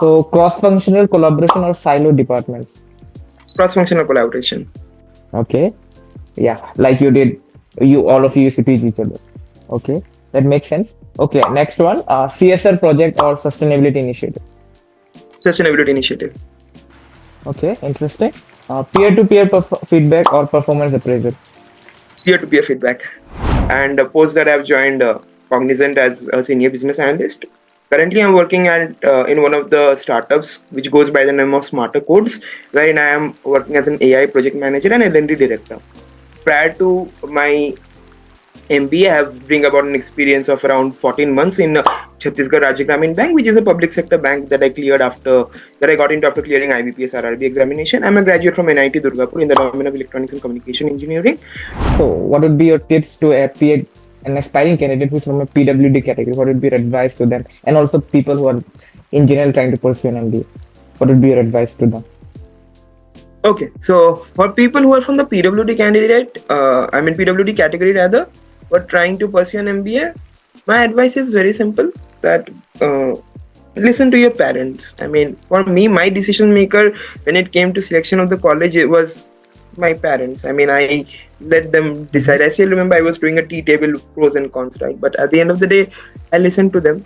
So cross-functional collaboration or silo departments. Cross-functional collaboration. Okay. Yeah, like you did, you all of you used to teach each other. Okay, that makes sense. Okay, next one, CSR project or sustainability initiative. Sustainability initiative. Okay, interesting. Peer-to-peer feedback or performance appraisal. Peer-to-peer feedback. And post that I've joined Cognizant as a senior business analyst. Currently, I'm working at in one of the startups which goes by the name of Smarter Codes, wherein I am working as an AI project manager and L&D director. Prior to my MBA, I have bring about an experience of around 14 months in Chhattisgarh Rajya Gramin Bank, which is a public sector bank that I cleared after that I got into after clearing IBPS RRB examination. I'm a graduate from NIT Durgapur in the domain of electronics and communication engineering. So, what would be your tips to an aspiring candidate who's from a PWD category? What would be your advice to them? And also people who are in general trying to pursue an MBA. What would be your advice to them? Okay, so for people who are from the PWD PWD category rather, but trying to pursue an MBA, my advice is very simple, that listen to your parents. I mean, for me, my decision maker when it came to selection of the college, it was my parents. I mean, I let them decide. I still remember I was doing a tea table pros and cons, right? But at the end of the day, I listened to them.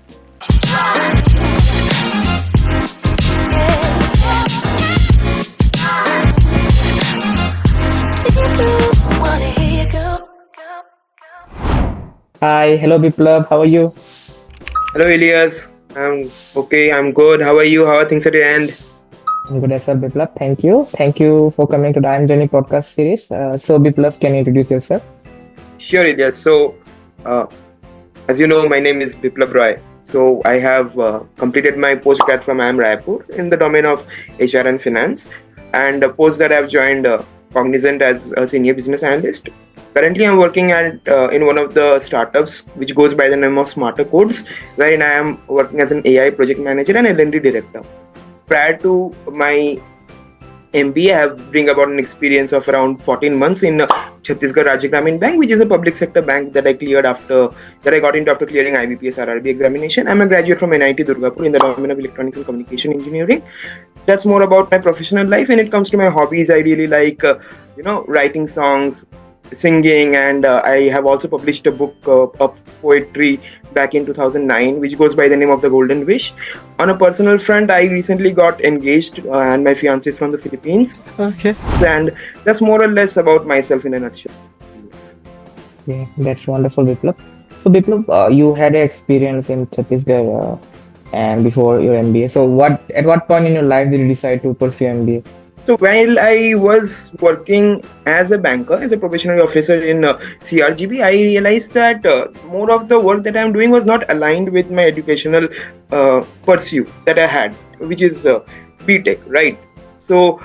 Hi, hello Biplab, how are you? Hello, Elias. I'm okay. I'm good. How are you? How are things at your end? I'm good as well, Biplab. Thank you. Thank you for coming to the IIM Journey podcast series. So, Biplab, can you introduce yourself? Sure, Elias. So, as you know, my name is Biplab Roy. So, I have completed my postgrad from IIM Raipur in the domain of HR and finance. And post that I've joined Cognizant as a senior business analyst. Currently, I'm working at in one of the startups which goes by the name of Smarter Codes, wherein I am working as an AI project manager and L&D director. Prior to my MBA, I have bring about an experience of around 14 months in Chhattisgarh Rajya Gramin Bank, which is a public sector bank that I cleared after that I got into after clearing IBPS RRB examination. I'm a graduate from NIT Durgapur in the domain of electronics and communication engineering. That's more about my professional life. When it comes to my hobbies, I really like writing songs, singing, and I have also published a book of poetry back in 2009 which goes by the name of The Golden Wish. On a personal front, I recently got engaged and my fiancé is from the Philippines. Okay. And that's more or less about myself in a nutshell. Yes. Yeah, that's wonderful, Biplab. So, Biplab, you had an experience in Chhattisgarh and before your MBA. So, at what point in your life did you decide to pursue MBA? So while I was working as a banker, as a professional officer in CRGB, I realized that more of the work that I'm doing was not aligned with my educational pursuit that I had, which is BTech, right? So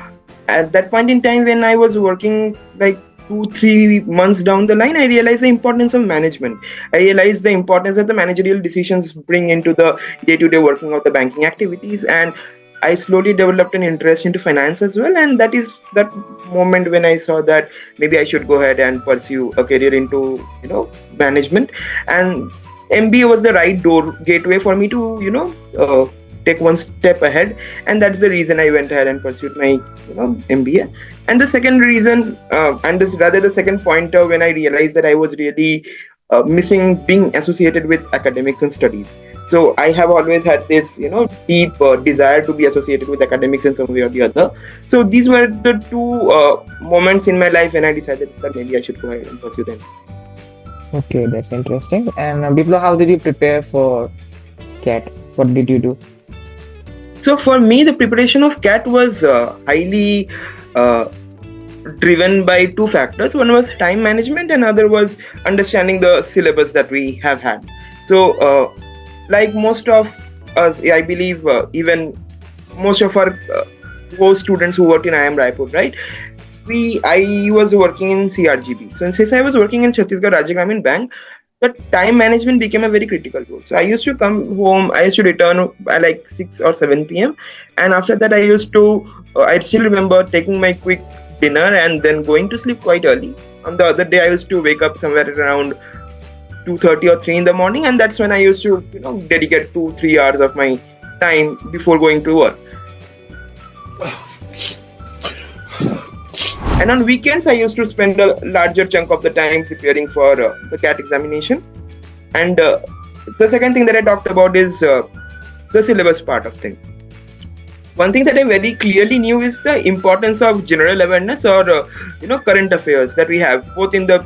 at that point in time when I was working like 2-3 months down the line, I realized the importance of management. I realized the importance that the managerial decisions bring into the day-to-day working of the banking activities, and I slowly developed an interest into finance as well, and that is that moment when I saw that maybe I should go ahead and pursue a career into management, and MBA was the right gateway for me to take one step ahead, and that's the reason I went ahead and pursued my MBA. And the second reason, the second pointer, when I realized that I was really missing being associated with academics and studies. So I have always had this deep desire to be associated with academics in some way or the other. So these were the two moments in my life when I decided that maybe I should go ahead and pursue them. Okay, that's interesting. And Biplab, how did you prepare for CAT? What did you do? So for me, the preparation of CAT was highly driven by two factors. One was time management and other was understanding the syllabus that we have had. So like most of us, I believe even most of our students who worked in IIM Raipur, right? I was working in CRGB. So since I was working in Chhattisgarh Rajya Gramin Bank, the time management became a very critical role. So I used to come home, I used to return by like 6 or 7 p.m. And after that, I still remember taking my quick dinner and then going to sleep quite early. On the other day, I used to wake up somewhere around 2:30 or 3 in the morning, and that's when I used to dedicate 2-3 hours of my time before going to work. And on weekends, I used to spend a larger chunk of the time preparing for the CAT examination. And the second thing that I talked about is the syllabus part of things. One thing that I very clearly knew is the importance of general awareness or current affairs that we have both in the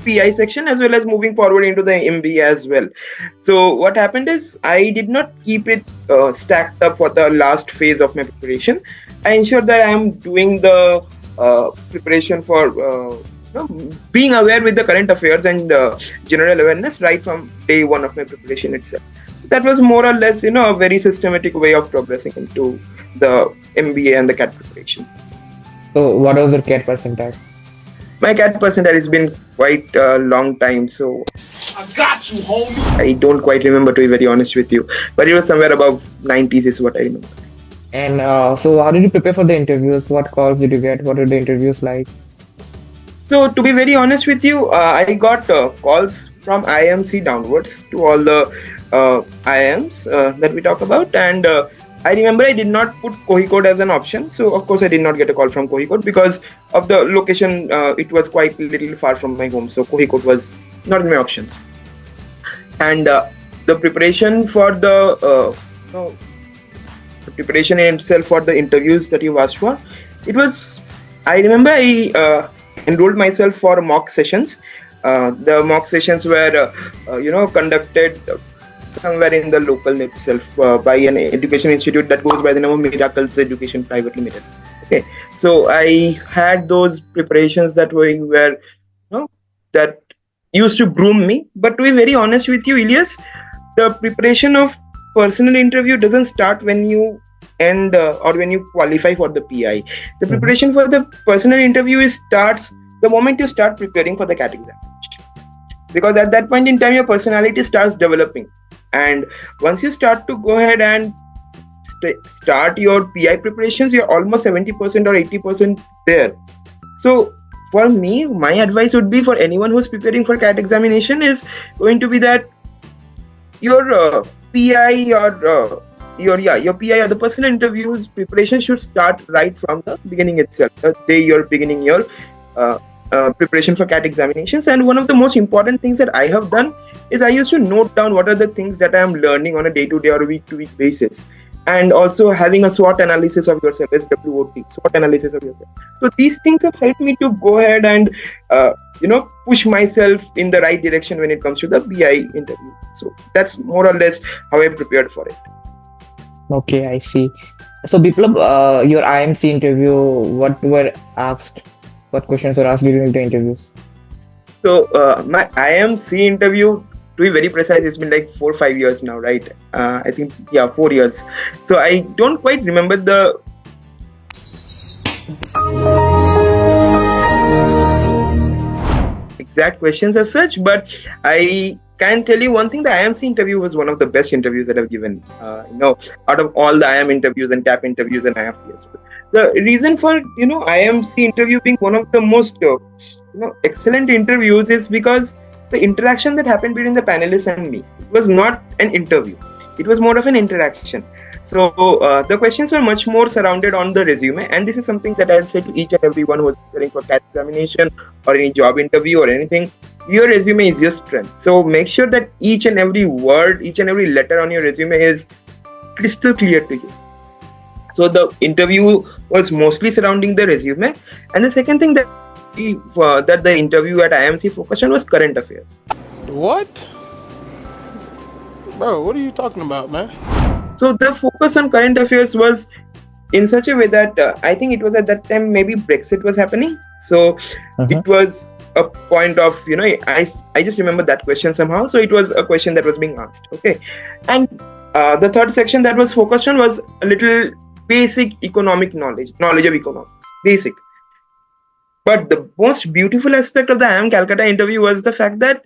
PI section as well as moving forward into the MBA as well. So what happened is I did not keep it stacked up for the last phase of my preparation. I ensured that I am doing the preparation for being aware with the current affairs and general awareness right from day one of my preparation itself. That was more or less, a very systematic way of progressing into the MBA and the CAT preparation. So what was your CAT percentile? My CAT percentile has been quite a long time, so I got you, homie. I don't quite remember, to be very honest with you, but it was somewhere above 90s is what I remember. And so how did you prepare for the interviews? What calls did you get? What were the interviews like? So to be very honest with you, I got calls from IIMC downwards to all the IIMs that we talk about, and I remember I did not put Kozhikode as an option, so of course I did not get a call from Kozhikode because of the location. It was quite a little far from my home, so Kozhikode was not in my options. And the preparation for the preparation in itself for the interviews that you asked for, it was, I remember I enrolled myself for mock sessions. The mock sessions were conducted somewhere in the local itself by an education institute that goes by the name of Miracles Education Private Limited. Okay, so I had those preparations that were that used to groom me. But to be very honest with you, Ilyas, the preparation of personal interview doesn't start when you end or when you qualify for the PI. The preparation for the personal interview starts the moment you start preparing for the CAT examination, because at that point in time your personality starts developing, and once you start to go ahead and start your PI preparations, you're almost 70% or 80% there. So for me, my advice would be for anyone who's preparing for CAT examination is going to be that your PI or your PI or the personal interviews preparation should start right from the beginning itself, the day you're beginning your preparation for CAT examinations. And one of the most important things that I have done is I used to note down what are the things that I am learning on a day-to-day or a week-to-week basis, and also having a SWOT analysis of yourself, SWOT, SWOT analysis of yourself. So these things have helped me to go ahead and push myself in the right direction when it comes to the PI interview. So that's more or less how I prepared for it. Okay, I see. So Biplab, your IIMC interview, what were asked? What questions were asked during the interviews? So my IIMC interview, to be very precise, it's been like 4 or 5 years now, right? I think 4 years. So I don't quite remember the exact questions as such, but I can tell you one thing: the IIMC interview was one of the best interviews that I've given. Out of all the IIM interviews and CAP interviews and IIFT. The reason for IIMC interview being one of the most excellent interviews is because the interaction that happened between the panelists and me, it was not an interview; it was more of an interaction. So the questions were much more surrounded on the resume, and this is something that I'll say to each and everyone who is preparing for CAT examination or any job interview or anything. Your resume is your strength. So make sure that each and every word, each and every letter on your resume is crystal clear to you. So the interview was mostly surrounding the resume, and the second thing that the interview at IIMC focused on was current affairs. What? Bro, what are you talking about, man? So the focus on current affairs was in such a way that I think it was at that time maybe Brexit was happening. So it was a point of, I just remember that question somehow. So it was a question that was being asked. Okay. And the third section that was focused on was a little basic economic knowledge of economics, basic. But the most beautiful aspect of the IIM Calcutta interview was the fact that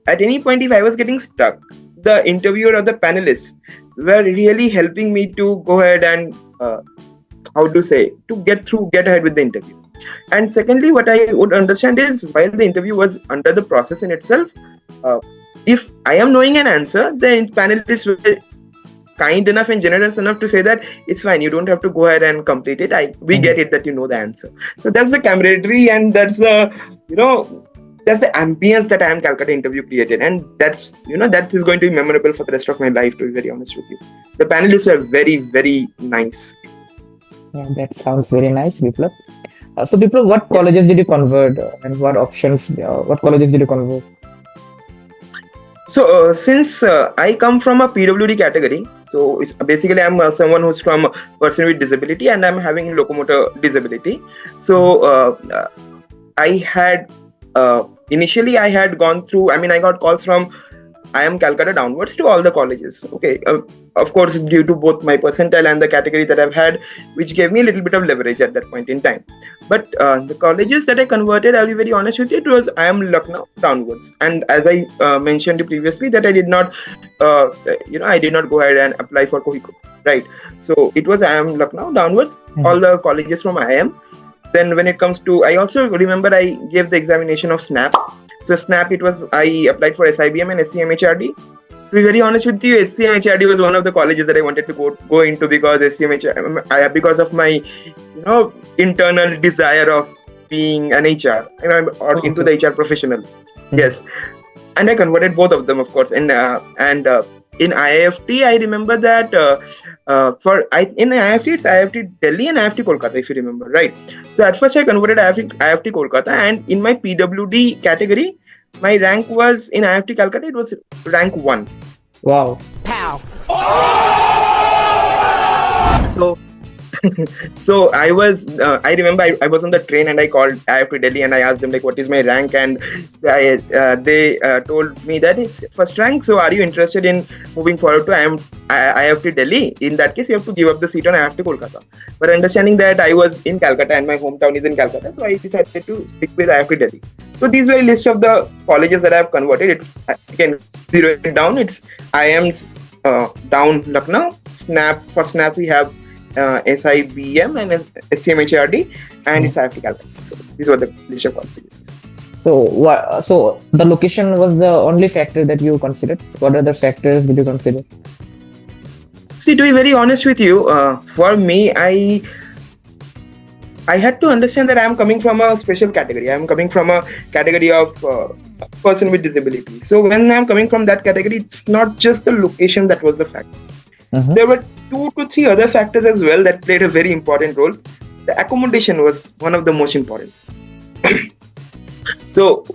at any point, if I was getting stuck, the interviewer or the panelists were really helping me to go ahead and get ahead with the interview. And secondly, what I would understand is while the interview was under the process in itself, if I am knowing an answer, the panelists were kind enough and generous enough to say that it's fine, you don't have to go ahead and complete it. We get it that you know the answer. So that's the camaraderie, and that's the that's the ambience that IIM Calcutta interview created, and that's that is going to be memorable for the rest of my life, to be very honest with you. The panelists were very, very nice. Yeah, that sounds very nice, Biplab. So Biplab, what colleges did you convert and what options? What colleges did you convert? So since I come from a PWD category, so it's basically I'm someone who's from a person with disability, and I'm having locomotor disability. So I had initially I had gone through. I mean, I got calls from IIM Calcutta downwards to all the colleges. Okay, of course, due to both my percentile and the category that I've had, which gave me a little bit of leverage at that point in time. But the colleges that I converted, I'll be very honest with you, it was IIM Lucknow downwards. And as I mentioned previously, that I did not, I did not go ahead and apply for Kohiko, right? So it was IIM Lucknow downwards, all the colleges from IIM. Then when it comes to, I also remember I gave the examination of SNAP. So SNAP, I applied for SIBM and SCMHRD. To be very honest with you, SCMHRD was one of the colleges that I wanted to go into, because because of my, internal desire of being an HR, or into the HR professional. Yes, and I converted both of them, of course. And in IIFT, I remember that in IIFT, it's IIFT Delhi and IIFT Kolkata, if you remember, right? So at first I converted IIFT Kolkata, and in my PWD category, my rank was in IIFT Calcutta, it was rank 1. Wow. Pow. So I remember I was on the train, and I called IIFT Delhi and I asked them like, what is my rank, and they told me that it's first rank. So are you interested in moving forward to IIFT Delhi? In that case, you have to give up the seat on IIFT Kolkata. But understanding that I was in Calcutta and my hometown is in Calcutta, so I decided to stick with IIFT Delhi. So these were a list of the colleges that I have converted. Again, zero it down. It's IIM's down Lucknow. For SNAP we have SIBM and SCMHRD, and it's IIFT Calcutta. So these were the list of colleges. So the location was the only factor that you considered. What other factors did you consider? See, to be very honest with you, for me, I had to understand that I am coming from a special category. I am coming from a category of person with disability. So when I am coming from that category, it's not just the location that was the factor. There were 2 to 3 other factors as well that played a very important role. The accommodation was one of the most important. So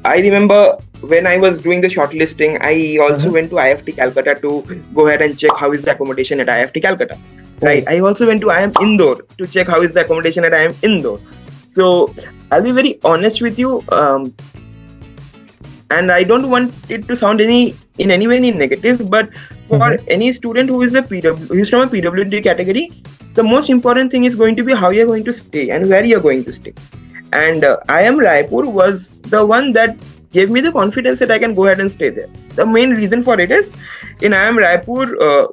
I remember when I was doing the shortlisting, I also went to IIFT Calcutta to go ahead and check how is the accommodation at IIFT Calcutta. Right. I also went to IIM Indore to check how is the accommodation at IIM Indore. So I'll be very honest with you, and I don't want it to sound in any way negative, but for any student who is from a PWD category, the most important thing is going to be how you're going to stay and where you're going to stay. And IIM Raipur was the one that gave me the confidence that I can go ahead and stay there. The main reason for it is, in IIM Raipur,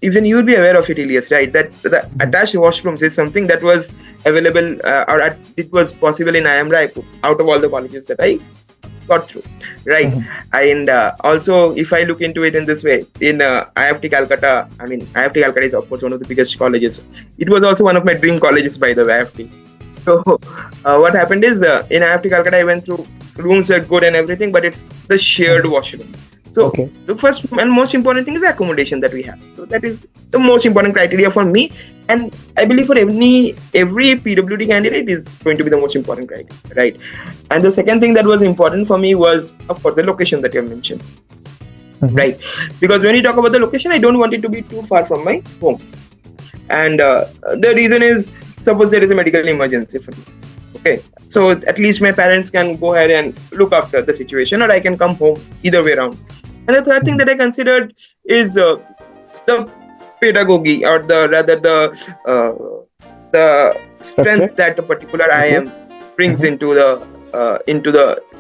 even you will be aware of it, Elias, right? That the attached washrooms is something that was available it was possible in IIM Raipur out of all the colleges that I got through, right? And also, if I look into it in this way, in IIFT Calcutta, IIFT Calcutta is of course one of the biggest colleges. It was also one of my dream colleges, by the way, IIFT. So what happened is, in IIFT Calcutta, I went through, rooms were good and everything, but it's the shared washroom. So the first and most important thing is the accommodation that we have. So that is the most important criteria for me, and I believe for every PWD candidate is going to be the most important criteria, right? And the second thing that was important for me was, of course, the location that you have mentioned, right? Because when you talk about the location, I don't want it to be too far from my home. And the reason is, suppose there is a medical emergency for this. Okay, so at least my parents can go ahead and look after the situation, or I can come home, either way around. And the third thing that I considered is the pedagogy, or the strength that a particular IIM brings into the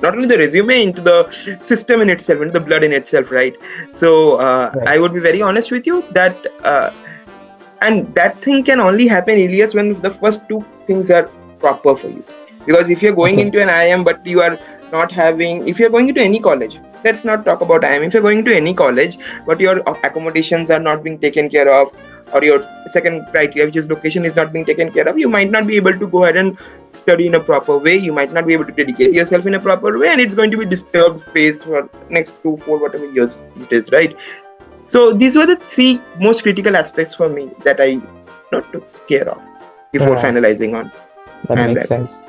not only the resume, into the system in itself, into the blood in itself, right? So I would be very honest with you that and that thing can only happen, Elias, when the first 2 things are proper for you. Because if you're going into an IIM but you are not having, if you're going into any college let's not talk about IIM. If you're going to any college, but your accommodations are not being taken care of, or your second criteria, which is location, is not being taken care of, you might not be able to go ahead and study in a proper way. You might not be able to dedicate yourself in a proper way, and it's going to be disturbed phase for next 2, 4, whatever years it is, right? So these were the 3 most critical aspects for me that I not took care of before Right. finalizing on. That IIM makes Raipur. sense.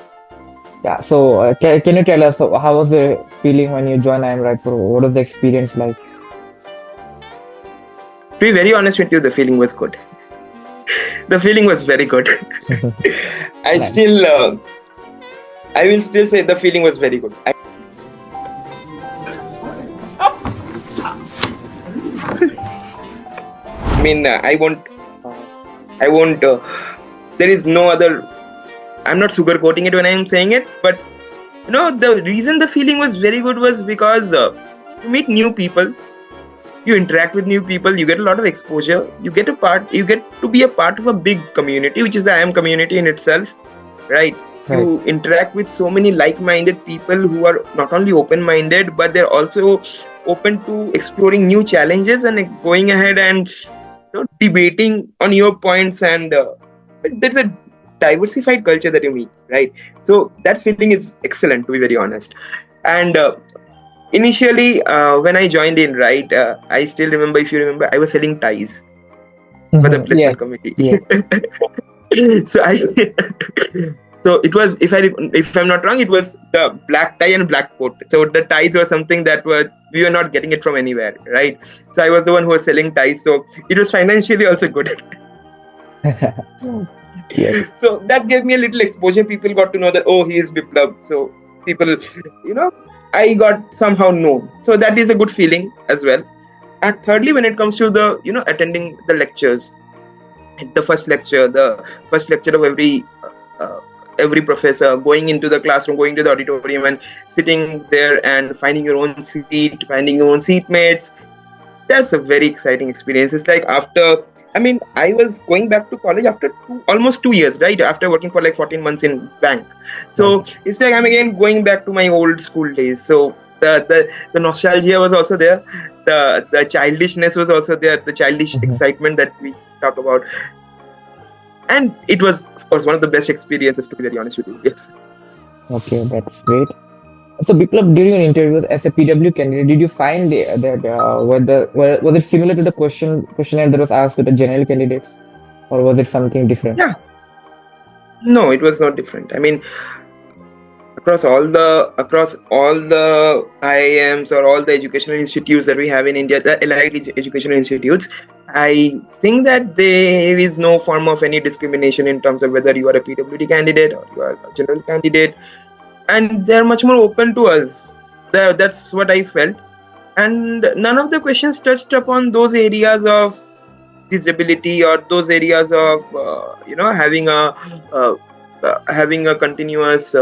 Yeah. So can you tell us how was the feeling when you joined IIM Raipur? What was the experience like? To be very honest with you, the feeling was good. The feeling was very good. I Nice. I will still say the feeling was very good. I mean, I won't. There is no other. I'm not sugarcoating it when I'm saying it, but the reason the feeling was very good was because you meet new people, you interact with new people, you get a lot of exposure, you get to be a part of a big community, which is the IIM community in itself, right? You interact with so many like-minded people who are not only open-minded, but they're also open to exploring new challenges and going ahead and debating on your points, and there's a diversified culture that you meet, right? So that feeling is excellent, to be very honest. And initially, when I joined in, right, I still remember, if you remember, I was selling ties for the placement committee. So so it was, if I'm not wrong, it was the black tie and black coat. So the ties were something that we were not getting it from anywhere, right? So I was the one who was selling ties. So it was financially also good. Yes. So that gave me a little exposure. People got to know that, oh, he is Biplab. So people, I got somehow known. So that is a good feeling as well. And thirdly, when it comes to the, attending the lectures, the first lecture of every professor, going into the classroom, going to the auditorium and sitting there and finding your own seat, finding your own seatmates, that's a very exciting experience. It's like I was going back to college after almost 2 years, right? After working for like 14 months in bank. So it's like I'm again going back to my old school days. So the nostalgia was also there. The childishness was also there. The childish excitement that we talk about. And it was, of course, one of the best experiences, to be very honest with you. Yes. Okay, that's great. So, Biplab, during your interviews as a PW candidate, did you find that was it similar to the questionnaire that was asked to the general candidates, or was it something different? Yeah. No, it was not different. I mean, across all the IIMs or all the educational institutes that we have in India, the allied educational institutes, I think that there is no form of any discrimination in terms of whether you are a PWD candidate or you are a general candidate, and they're much more open to us. That's what I felt, and none of the questions touched upon those areas of disability or those areas of having a continuous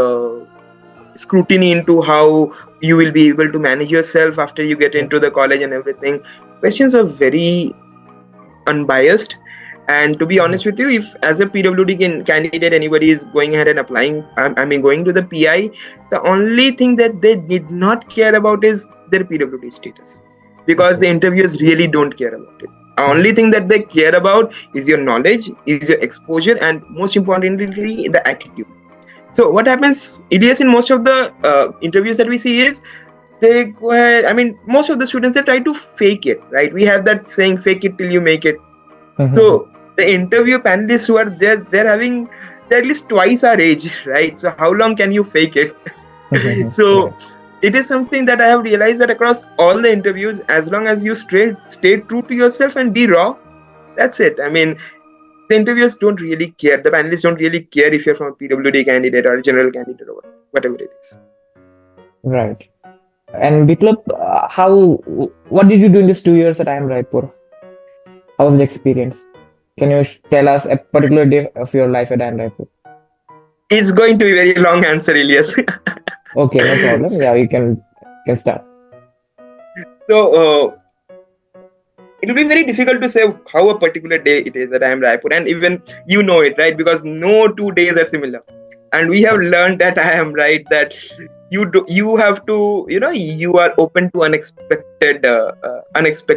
scrutiny into how you will be able to manage yourself after you get into the college and everything. Questions are very unbiased, and to be honest with you, if as a PWD candidate anybody is going ahead and applying, going to the PI, the only thing that they did not care about is their PWD status, because the interviewers really don't care about it. The only thing that they care about is your knowledge, is your exposure, and most importantly, the attitude. So what happens, Elias, in most of the interviews that we see is they go ahead, most of the students, they try to fake it, right? We have that saying, fake it till you make it. So the interview panelists who are there, they're at least twice our age, right? So how long can you fake it? So it is something that I have realized that across all the interviews, as long as you stay true to yourself and be raw, that's it. The interviewers don't really care. The panelists don't really care if you're from a PWD candidate or a general candidate or whatever it is. Right. And Biplab, what did you do in these 2 years at IIM Raipur? How was the experience? Can you tell us a particular day of your life at IIM Raipur? It's going to be a very long answer, Elias. Okay, no problem. Yeah, you can start. So it will be very difficult to say how a particular day it is at IIM Raipur, and even you know it, right? Because no 2 days are similar. And we have learned that IIM, right, that you have to, you are open to unexpected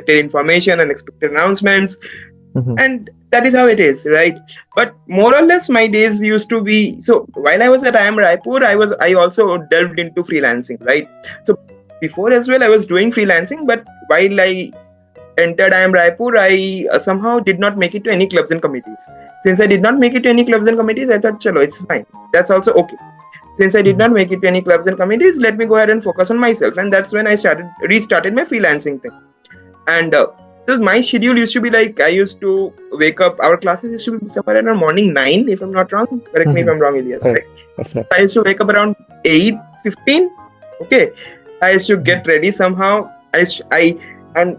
information, unexpected announcements, Mhm. and that is how it is, right? But more or less my days used to be, so while I was at IIM Raipur, I also delved into freelancing, right? So before as well I was doing freelancing, but while I entered IIM Raipur, I somehow did not make it to any clubs and committees. Since I did not make it to any clubs and committees, I thought, chalo, it's fine, that's also okay. Since I did not make it to any clubs and committees, let me go ahead and focus on myself. And that's when I restarted my freelancing thing. And so my schedule used to be like, I used to wake up, our classes used to be somewhere around morning 9, if I'm not wrong. Correct me if I'm wrong, Elias. Right. Right? That's right. I used to wake up around 8:15. Okay. I used to get ready somehow. And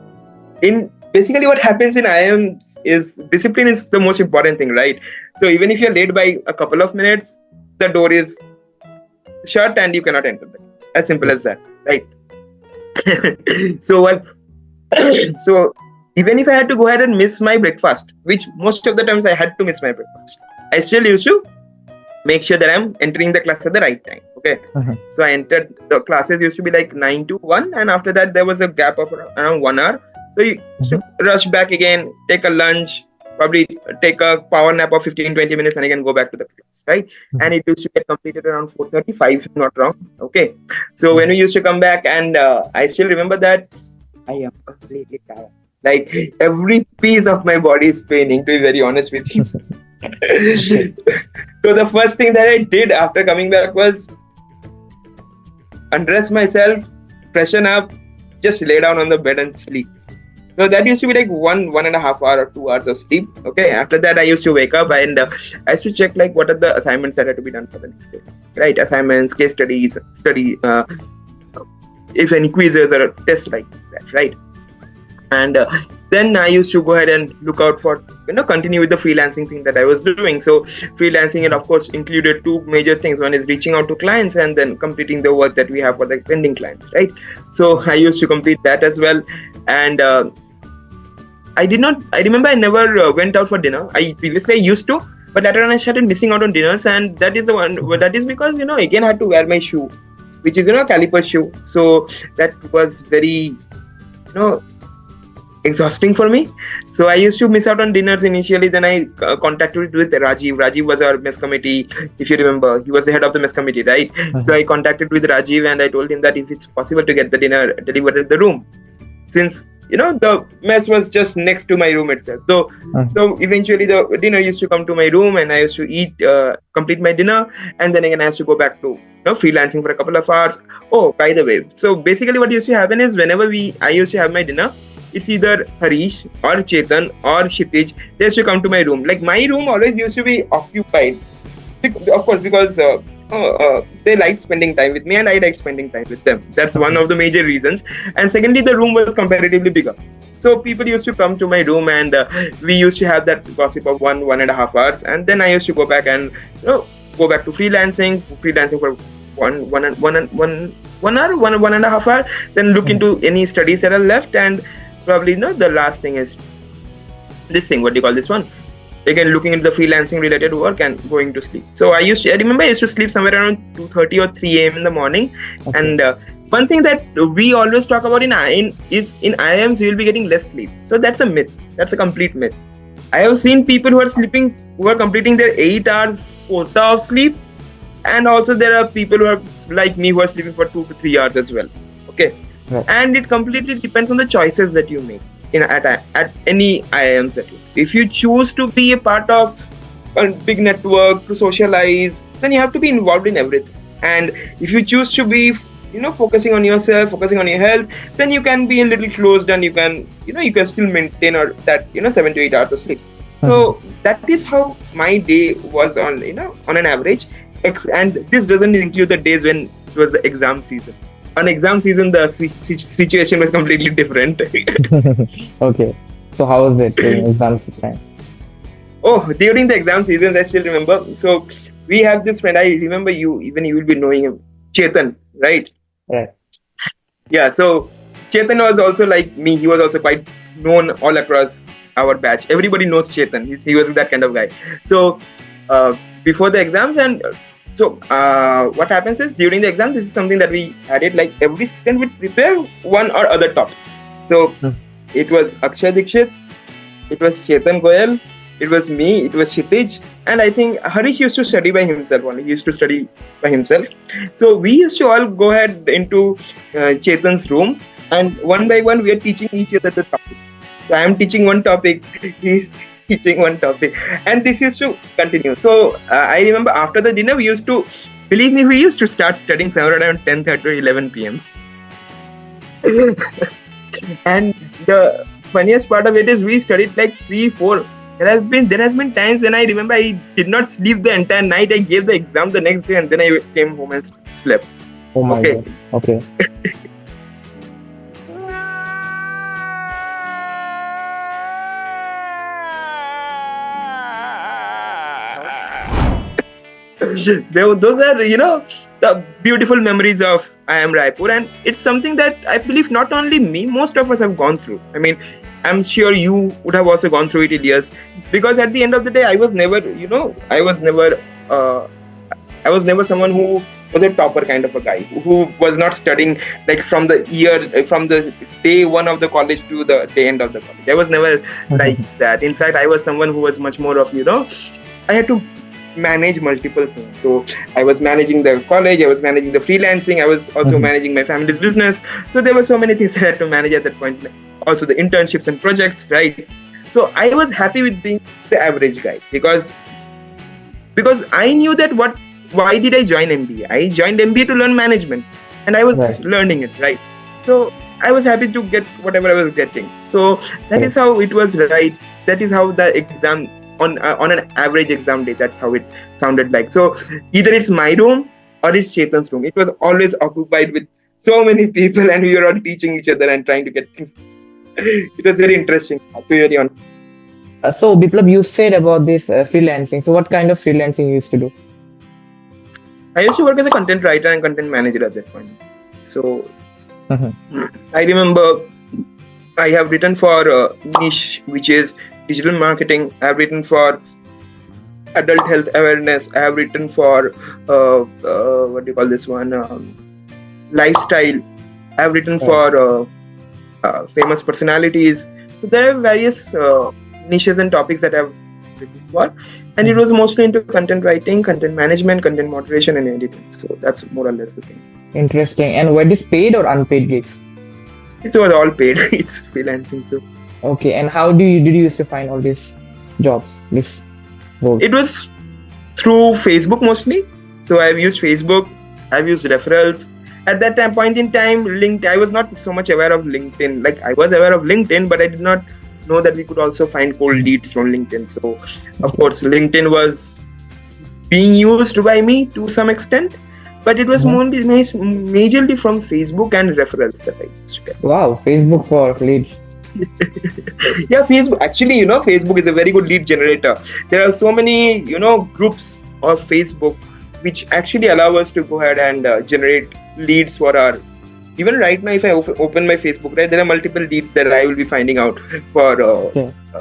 in basically what happens in IIM is discipline is the most important thing, right? So even if you're late by a couple of minutes, the door is shut and you cannot enter the class. As simple as that, right? So what? So even if I had to go ahead and miss my breakfast, which most of the times I had to miss my breakfast, I still used to make sure that I'm entering the class at the right time. Okay. So I entered, the classes used to be like 9 to 1, and after that there was a gap of around 1 hour. So you should rush back again, take a lunch, probably take a power nap of 15-20 minutes, and again go back to the class, right? And it used to get completed around 4:35, if I'm not wrong. Okay. So when we used to come back, and I still remember that I am completely tired. Like every piece of my body is paining, to be very honest with you. So the first thing that I did after coming back was undress myself, freshen up, just lay down on the bed and sleep. So that used to be like 1.5 hour or 2 hours of sleep. Okay. After that, I used to wake up and I used to check like what are the assignments that had to be done for the next day. Right? Assignments, case studies, if any quizzes or tests like that. Right? And then I used to go ahead and look out for, continue with the freelancing thing that I was doing. So freelancing, it of course included two major things. One is reaching out to clients and then completing the work that we have for the pending clients, right? So I used to complete that as well. And I remember I never went out for dinner. Previously I used to, but later on I started missing out on dinners. And that is because, again I had to wear my shoe, which is, caliper shoe. So that was very, exhausting for me. So I used to miss out on dinners initially. Then I contacted with Rajiv. Rajiv was our mess committee, if you remember. He was the head of the mess committee, right? So I contacted with Rajiv and I told him that if it's possible to get the dinner delivered at the room, since the mess was just next to my room itself. So eventually the dinner used to come to my room and I used to eat, complete my dinner, and then again I used to go back to freelancing for a couple of hours. Oh, by the way, so basically what used to happen is whenever I used to have my dinner, it's either Harish or Chetan or Kshitij. They used to come to my room. Like my room always used to be occupied. Of course, because they liked spending time with me and I liked spending time with them. That's one of the major reasons. And secondly, the room was comparatively bigger. So people used to come to my room and we used to have that gossip of 1.5 hours. And then I used to go back and go back to freelancing for 1.5 hour. Then look into any studies that are left, and probably the last thing is this thing. What do you call this one? Again, looking into the freelancing related work and going to sleep. So I remember I used to sleep somewhere around 2:30 or 3 a.m. in the morning. Okay. And one thing that we always talk about is in IIMs you will be getting less sleep. So that's a myth. That's a complete myth. I have seen people who are completing their 8 hours quota of sleep, and also there are people who are like me who are sleeping for 2 to 3 hours as well. Okay. Right. And it completely depends on the choices that you make at any IIMs that you. If you choose to be a part of a big network to socialize, then you have to be involved in everything. And if you choose to be focusing on yourself, focusing on your health, then you can be a little closed and you can still maintain that 7 to 8 hours of sleep. So that is how my day was on an average. And this doesn't include the days when it was the exam season. On exam season, the situation was completely different. Okay. So how was it during exam time? Oh, during the exam seasons, I still remember. So we have this friend. I remember you will be knowing him, Chetan, right? Right. Yeah. So Chetan was also like me. He was also quite known all across our batch. Everybody knows Chetan. He was that kind of guy. So before the exams, and So what happens is during the exam, this is something that we had it like every student would prepare one or other topic. So it was Akshay Dikshit, it was Chetan Goyal, it was me, it was Kshitij, and I think Harish used to study by himself only. He used to study by himself. So we used to all go ahead into Chetan's room, and one by one we are teaching each other the topics. So I am teaching one topic, he's teaching one topic, and this used to continue. So I remember after the dinner we used to, believe me, we used to start studying somewhere around 10:30 or 11 p.m. And the funniest part of it is we studied like 3-4. There has been times when I remember I did not sleep the entire night. I gave the exam the next day and then I came home and slept. Oh my God. Okay. Those are, the beautiful memories of IIM Raipur, and it's something that I believe not only me, most of us have gone through. I mean, I'm sure you would have also gone through it, Elias, because at the end of the day, I was never someone who was a topper kind of a guy, who was not studying like from the day one of the college to the day end of the college. I was never like that. In fact, I was someone who was much more of, I had to manage multiple things. So I was managing the college, I was managing the freelancing, I was also managing my family's business. So there were so many things I had to manage at that point. Also the internships and projects, right? So I was happy with being the average guy because I knew that why did I join MBA? I joined MBA to learn management, and I was learning it, right? So I was happy to get whatever I was getting. So that is how it was, right? That is how the exam on an average exam day, that's how it sounded like. So either it's my room or it's Chetan's room. It was always occupied with so many people, and we were all teaching each other and trying to get things. It was very interesting, to be very honest. So Biplab, you said about this freelancing. So what kind of freelancing you used to do? I used to work as a content writer and content manager at that point. So I remember I have written for a niche which is digital marketing. I have written for adult health awareness. I have written for what do you call this one? Lifestyle. I have written for famous personalities. So there are various niches and topics that I have written for, and it was mostly into content writing, content management, content moderation, and editing. So that's more or less the same. Interesting. And were these paid or unpaid gigs? It was all paid. It's freelancing, so. Okay, and how did you used to find all these jobs, these roles? It was through Facebook mostly. So I've used Facebook, I've used referrals. At that point in time, LinkedIn, I was not so much aware of LinkedIn. Like I was aware of LinkedIn, but I did not know that we could also find cold leads from LinkedIn. So of course, LinkedIn was being used by me to some extent, but it was majorly from Facebook and referrals that I used to get. Wow, Facebook for leads. Yeah, Facebook. Actually, Facebook is a very good lead generator. There are so many, groups of Facebook which actually allow us to go ahead and generate leads for our. Even right now, if I open my Facebook, right, there are multiple leads that I will be finding out for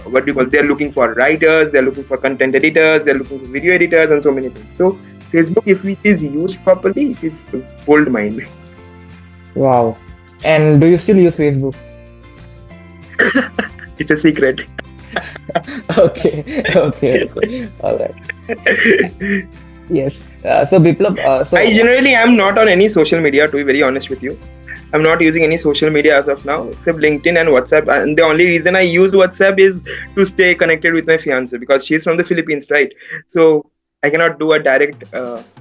what do you call? They're looking for writers, they're looking for content editors, they're looking for video editors, and so many things. So Facebook, if it is used properly, it is gold mine. Wow. And do you still use Facebook? It's a secret. Okay. All right. Yes. So Biplab, I generally am not on any social media, to be very honest with you. I'm not using any social media as of now, except LinkedIn and WhatsApp. And the only reason I use WhatsApp is to stay connected with my fiance, because she's from the Philippines, right? So I cannot do a direct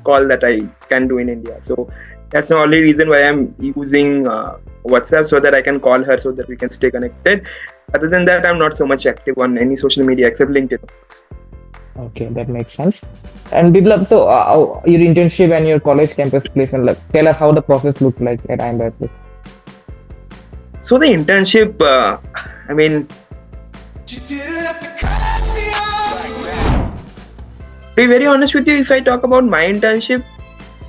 call that I can do in India. So that's the only reason why I'm using WhatsApp, so that I can call her, so that we can stay connected. Other than that, I'm not so much active on any social media except LinkedIn. Okay, that makes sense. And Biplab, so your internship and your college campus placement, tell us how the process looked like at IIM Raipur. So the internship, I mean, to be very honest with you, if I talk about my internship,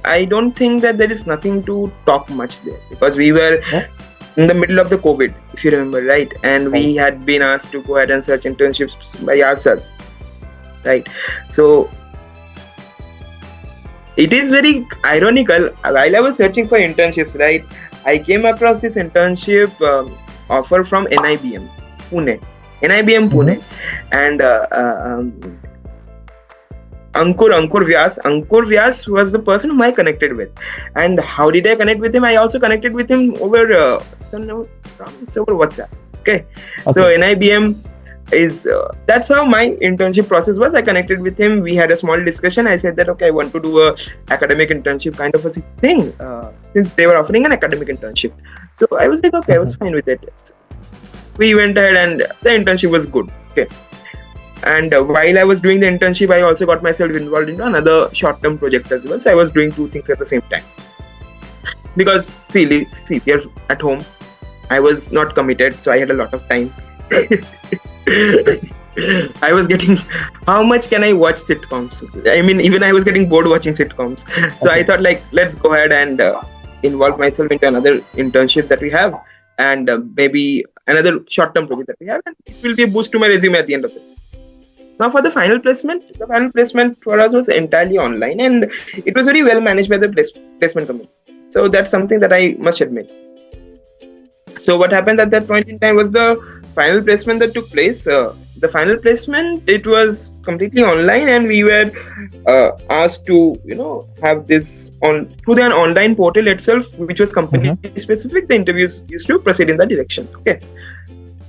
I don't think that there is nothing to talk much there, because we were in the middle of the COVID, if you remember, right? And we had been asked to go ahead and search internships by ourselves, right? So It is very ironical. While I was searching for internships, right, I came across this internship offer from NIBM Pune, Pune, and Ankur Vyas was the person whom I connected with. And how did I connect with him? I also connected with him over it's over WhatsApp. Okay. So NIBM is that's how my internship process was. I connected with him. We had a small discussion. I said that okay, I want to do a academic internship kind of a thing since they were offering an academic internship. So I was like, okay, I was fine with it. So we went ahead and the internship was good. Okay. And while I was doing the internship, I also got myself involved into another short-term project as well. So I was doing two things at the same time. Because see, we are at home. I was not committed, so I had a lot of time. I was getting, how much can I watch sitcoms? I mean, even I was getting bored watching sitcoms. So I thought like, let's go ahead and involve myself into another internship that we have. And maybe another short-term project that we have. And it will be a boost to my resume at the end of it. Now for the final placement for us was entirely online, and it was very well managed by the placement committee. So that's something that I must admit. So what happened at that point in time was the final placement that took place. The final placement, it was completely online, and we were asked to have this on through an online portal itself, which was company specific. The interviews used to proceed in that direction. Okay.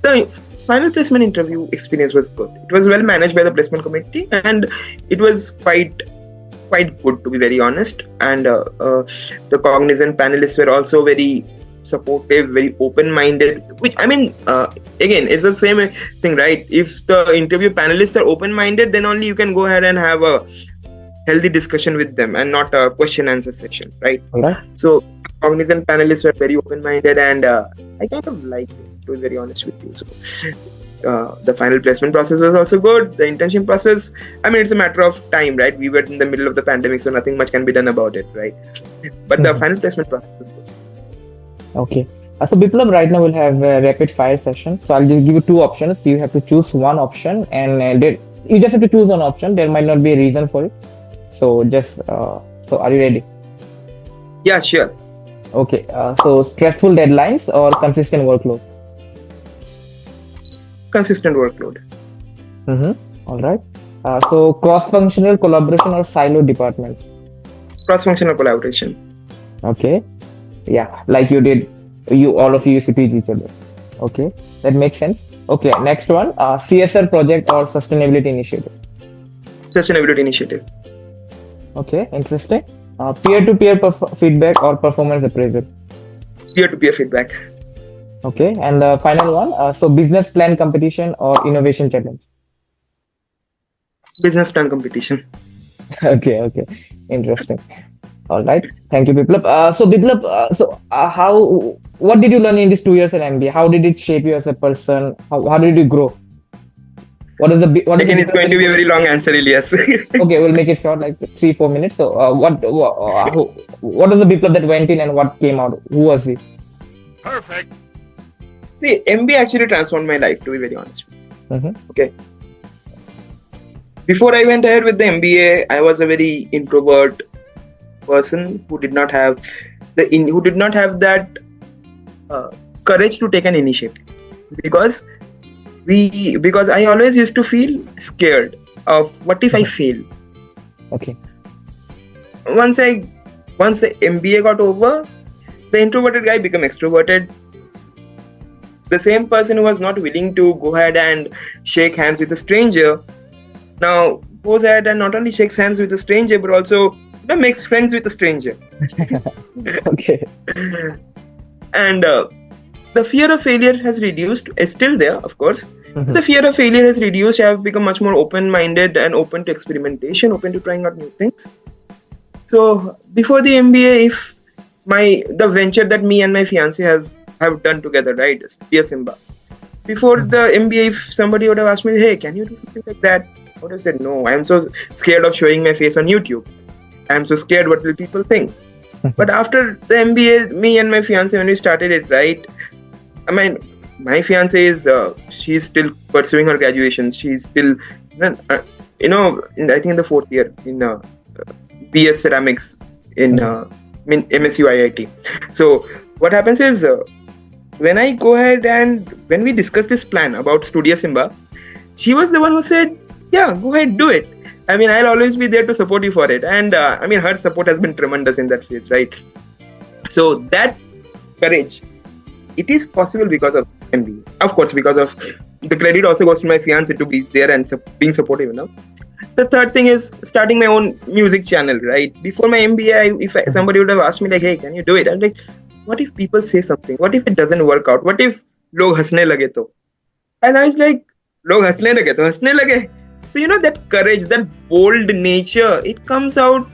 The final placement interview experience was good. It was well managed by the placement committee, and it was quite good, to be very honest. And the cognizant panelists were also very supportive, very open-minded. Which I mean, again, it's the same thing, right? If the interview panelists are open-minded, then only you can go ahead and have a healthy discussion with them, and not a question-answer session, right? Okay. So cognizant panelists were very open-minded, and I kind of liked it, to be very honest with you. So the final placement process was also good. The internship process, I mean, it's a matter of time, right? We were in the middle of the pandemic, so nothing much can be done about it, right? But the final placement process was good. Okay. So Biplab, right now we'll have a rapid fire session. So I'll just give you two options. You have to choose one option, and you just have to choose one option. There might not be a reason for it. So so are you ready? Yeah, sure. Okay. So stressful deadlines or consistent workload? Consistent workload. All right. So cross-functional collaboration or silo departments? Cross-functional collaboration. Okay. Yeah, like all of you used to teach each other. Okay, that makes sense. Okay, next one, CSR project or sustainability initiative? Sustainability initiative. Okay, interesting. Peer-to-peer feedback or performance appraisal? Peer-to-peer feedback. Okay, and the final one, so business plan competition or innovation challenge? Business plan competition. Okay, interesting. All right, thank you, Biplab. So Biplab, what did you learn in these 2 years at MBA? How did it shape you as a person? How did you grow? Again, it's going to be a very long answer, Elias. Okay, we'll make it short, like 3-4 minutes. So, what was the Biplab that went in and what came out? Who was he? Perfect. See, MBA actually transformed my life, to be very honest. Okay. Before I went ahead with the MBA, I was a very introvert person who did not have that courage to take an initiative, because I always used to feel scared of what if I fail. Okay. Once the MBA got over, the introverted guy became extroverted. The same person who was not willing to go ahead and shake hands with a stranger now goes ahead and not only shakes hands with a stranger, but also makes friends with a stranger. Okay. And the fear of failure has reduced. It's still there, of course. The fear of failure has reduced. I have become much more open-minded and open to experimentation, open to trying out new things. So before the MBA, if the venture that me and my fiance have done together, right, Dear Simba. Before the MBA, if somebody would have asked me, hey, can you do something like that? I would have said, no, I am so scared of showing my face on YouTube. I am so scared what will people think. But after the MBA, me and my fiance, when we started it, right, I mean, my fiance is, she's still pursuing her graduation. She's still, I think in the 4th year in BS Ceramics in MSU IIT. So what happens is when I go ahead and when we discuss this plan about Studio Simba, she was the one who said, yeah, go ahead, do it. I mean, I'll always be there to support you for it. And I mean, her support has been tremendous in that phase, right? So that courage, it is possible because of MBA. Of course, because of the credit also goes to my fiance to be there and being supportive, you know. The third thing is starting my own music channel, right? Before my MBA, if somebody would have asked me like, hey, can you do it? I'm like, what if people say something? What if it doesn't work out? What if log hasne lage to? And I was like, log hasne lage to hasne lage. So, you know, that courage, that bold nature, it comes out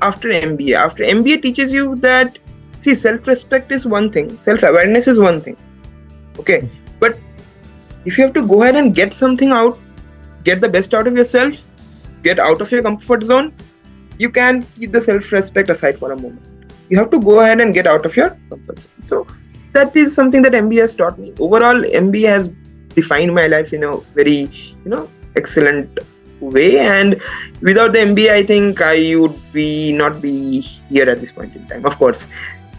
after MBA. After MBA teaches you that, see, self-respect is one thing, self-awareness is one thing. Okay. But if you have to go ahead and get something out, get the best out of yourself, get out of your comfort zone, you can keep the self-respect aside for a moment. You have to go ahead and get out of your comfort zone. So that is something that MBA has taught me. Overall, MBA has defined my life in a very, excellent way. And without the MBA, I think I would not be here at this point in time. Of course,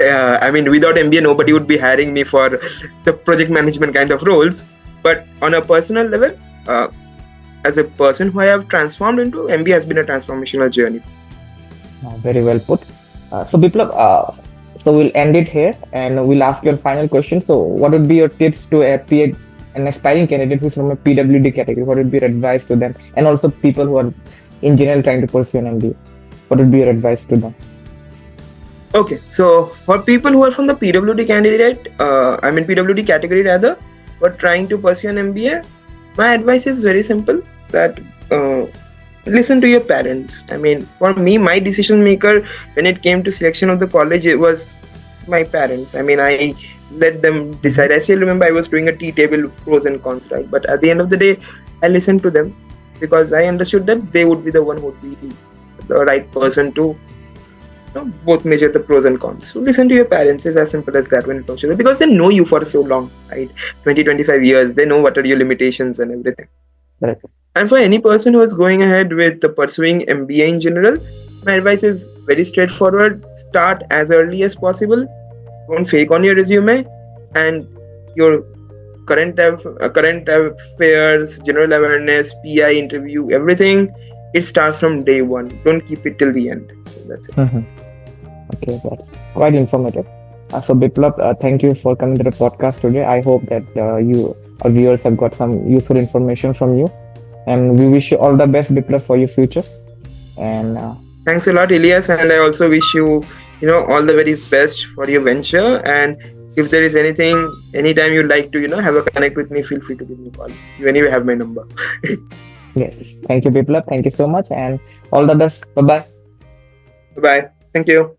I mean, without MBA, nobody would be hiring me for the project management kind of roles. But on a personal level, as a person who I have transformed into, MBA has been a transformational journey. Very well put. So Biplab, so we'll end it here and we'll ask your final question. So what would be your tips to an aspiring candidate who's from a PWD category? What would be your advice to them? And also people who are in general trying to pursue an MBA. What would be your advice to them? Okay, so for people who are from the PWD PWD category rather, who are trying to pursue an MBA, my advice is very simple, that listen to your parents. I mean, for me, my decision maker when it came to selection of the college, it was my parents. I mean, I let them decide. I still remember I was doing a tea table, pros and cons, right? But at the end of the day, I listened to them because I understood that they would be the one who would be the right person to both measure the pros and cons. So listen to your parents, is as simple as that when it comes to that, because they know you for so long, right? 20-25 years, they know what are your limitations and everything. Right. And for any person who is going ahead with pursuing MBA in general, my advice is very straightforward. Start as early as possible. Don't fake on your resume, and your current affairs, general awareness, PI interview, everything, it starts from day one. Don't keep it till the end. So that's it. Okay, that's quite informative. So Biplab, thank you for coming to the podcast today. I hope that our viewers have got some useful information from you. And we wish you all the best, Biplab, for your future. And thanks a lot, Elias. And I also wish you, all the very best for your venture. And if there is anytime you'd like to, have a connect with me, feel free to give me a call. You anyway have my number. Yes. Thank you, Biplab. Thank you so much. And all the best. Bye-bye. Bye-bye. Thank you.